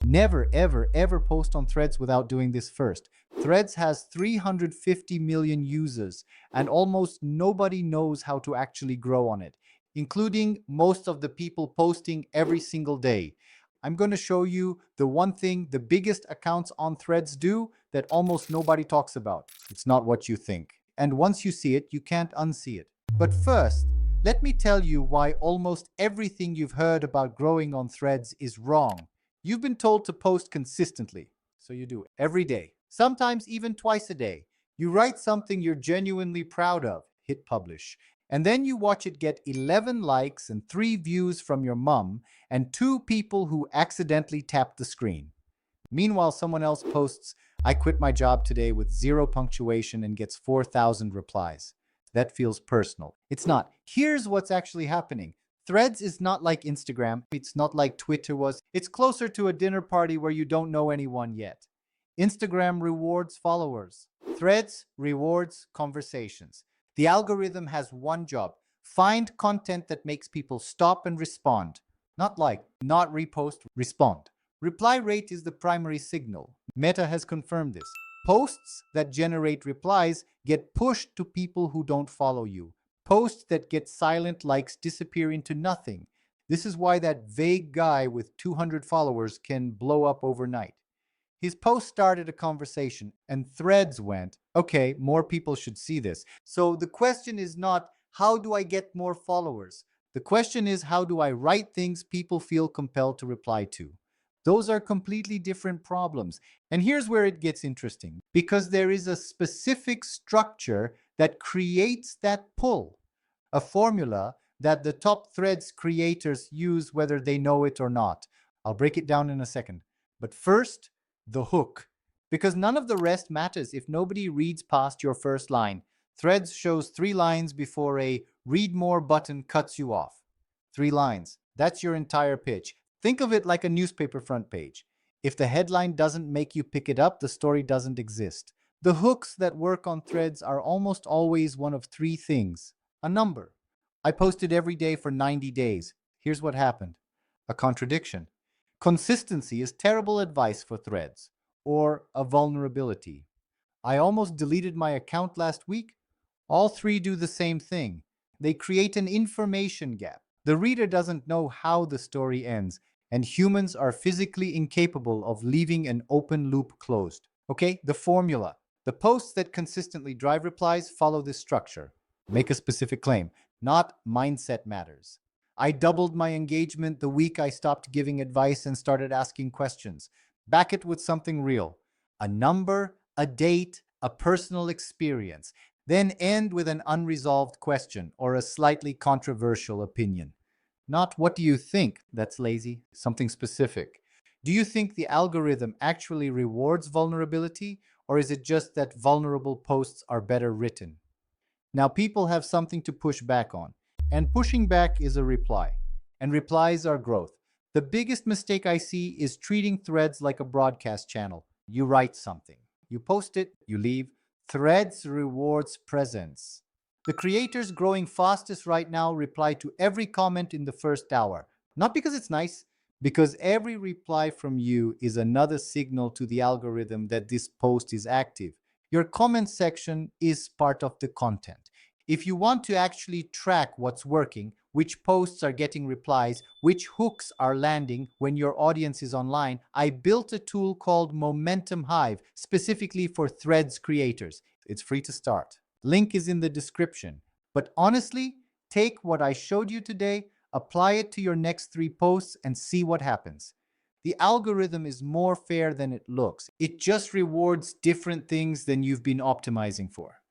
Never, ever, ever post on Threads without doing this first. Threads has 350 million users, and almost nobody knows how to actually grow on it, including most of the people posting every single day. I'm going to show you the one thing the biggest accounts on Threads do that almost nobody talks about. It's not what you think. And once you see it, you can't unsee it. But first, let me tell you why almost everything you've heard about growing on Threads is wrong. You've been told to post consistently, so you do every day, sometimes even twice a day. You write something you're genuinely proud of, hit publish, and then you watch it get 11 likes and 3 views from your mom and 2 people who accidentally tapped the screen. Meanwhile, someone else posts, "I quit my job today" with 0 punctuation and gets 4,000 replies. That feels personal. It's not. Here's what's actually happening. Threads is not like Instagram. It's not like Twitter was. It's closer to a dinner party where you don't know anyone yet. Instagram rewards followers. Threads rewards conversations. The algorithm has one job: find content that makes people stop and respond. Not like, not repost, respond. Reply rate is the primary signal. Meta has confirmed this. Posts that generate replies get pushed to people who don't follow you. Posts that get silent likes disappear into nothing. This is why that vague guy with 200 followers can blow up overnight. His post started a conversation, and Threads went, "Okay, more people should see this." So the question is not, how do I get more followers? The question is, how do I write things people feel compelled to reply to? Those are completely different problems. And here's where it gets interesting, because there is a specific structure that creates that pull, a formula that the top Threads creators use whether they know it or not. I'll break it down in a second. But first, the hook. Because none of the rest matters if nobody reads past your first line. Threads shows 3 lines before a read more button cuts you off. 3 lines. That's your entire pitch. Think of it like a newspaper front page. If the headline doesn't make you pick it up, the story doesn't exist. The hooks that work on Threads are almost always one of 3 things. A number. I posted every day for 90 days. Here's what happened. A contradiction. Consistency is terrible advice for Threads. Or a vulnerability. I almost deleted my account last week. All 3 do the same thing. They create an information gap. The reader doesn't know how the story ends, and humans are physically incapable of leaving an open loop closed. Okay, the formula. The posts that consistently drive replies follow this structure. Make a specific claim, not mindset matters. I doubled my engagement the week I stopped giving advice and started asking questions. Back it with something real. A number, a date, a personal experience. Then end with an unresolved question or a slightly controversial opinion. Not "what do you think?" That's lazy. Something specific. Do you think the algorithm actually rewards vulnerability, or is it just that vulnerable posts are better written? Now people have something to push back on, and pushing back is a reply, and replies are growth. The biggest mistake I see is treating Threads like a broadcast channel. You write something, you post it, you leave. Threads rewards presence. The creators growing fastest right now reply to every comment in the first hour. Not because it's nice, because every reply from you is another signal to the algorithm that this post is active. Your comment section is part of the content. If you want to actually track what's working, which posts are getting replies, which hooks are landing when your audience is online, I built a tool called Momentum Hive specifically for Threads creators. It's free to start. Link is in the description. But honestly, take what I showed you today, apply it to your next 3 posts, and see what happens. The algorithm is more fair than it looks. It just rewards different things than you've been optimizing for.